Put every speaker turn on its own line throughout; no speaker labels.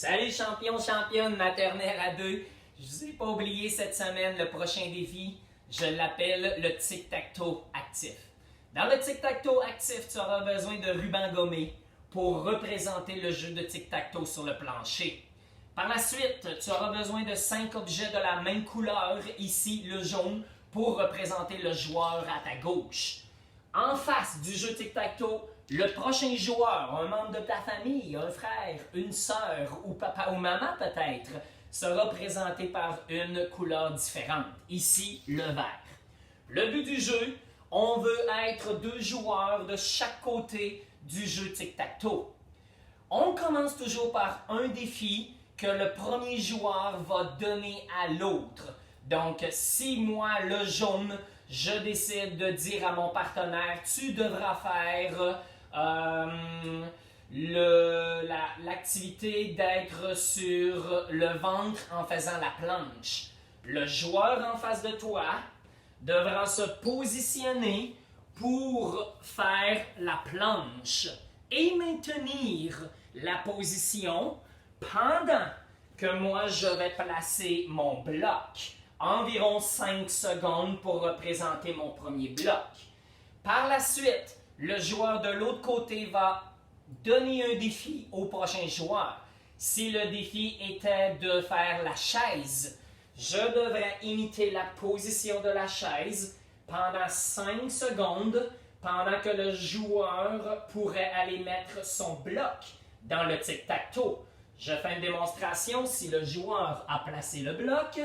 Salut champion, championne maternelle à deux. Je vous ai pas oublié cette semaine le prochain défi. Je l'appelle le tic-tac-toe actif. Dans le tic-tac-toe actif, tu auras besoin de ruban gommé pour représenter le jeu de tic-tac-toe sur le plancher. Par la suite, tu auras besoin de 5 objets de la même couleur, ici le jaune, pour représenter le joueur à ta gauche. En face du jeu tic-tac-toe, le prochain joueur, un membre de ta famille, un frère, une sœur ou papa ou maman peut-être, sera présenté par une couleur différente. Ici, le vert. Le but du jeu, on veut être 2 joueurs de chaque côté du jeu tic-tac-toe. On commence toujours par un défi que le premier joueur va donner à l'autre. Donc, si moi, le jaune, je décide de dire à mon partenaire, tu devras faire l'activité d'être sur le ventre en faisant la planche. Le joueur en face de toi devra se positionner pour faire la planche et maintenir la position pendant que moi je vais placer mon bloc. Environ 5 secondes pour représenter mon premier bloc. Par la suite, le joueur de l'autre côté va donner un défi au prochain joueur. Si le défi était de faire la chaise, je devrais imiter la position de la chaise pendant 5 secondes pendant que le joueur pourrait aller mettre son bloc dans le tic-tac-toe. Je fais une démonstration si le joueur a placé le bloc.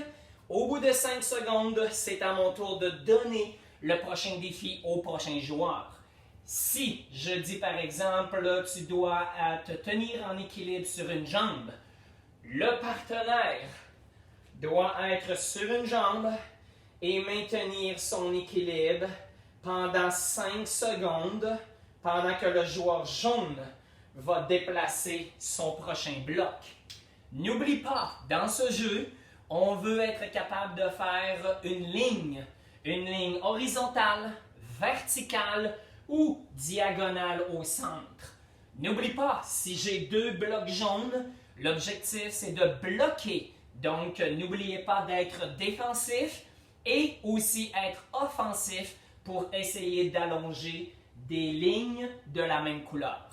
Au bout de 5 secondes, c'est à mon tour de donner le prochain défi au prochain joueur. Si je dis par exemple, tu dois te tenir en équilibre sur une jambe, le partenaire doit être sur une jambe et maintenir son équilibre pendant 5 secondes pendant que le joueur jaune va déplacer son prochain bloc. N'oublie pas, dans ce jeu, on veut être capable de faire une ligne horizontale, verticale ou diagonale au centre. N'oublie pas, si j'ai 2 blocs jaunes, l'objectif c'est de bloquer. Donc, n'oubliez pas d'être défensif et aussi être offensif pour essayer d'allonger des lignes de la même couleur.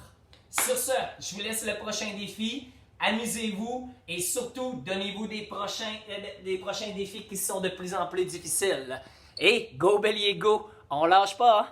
Sur ce, je vous laisse le prochain défi. Amusez-vous et surtout, donnez-vous des prochains défis qui sont de plus en plus difficiles. Et go Bélier, go! On lâche pas! Hein?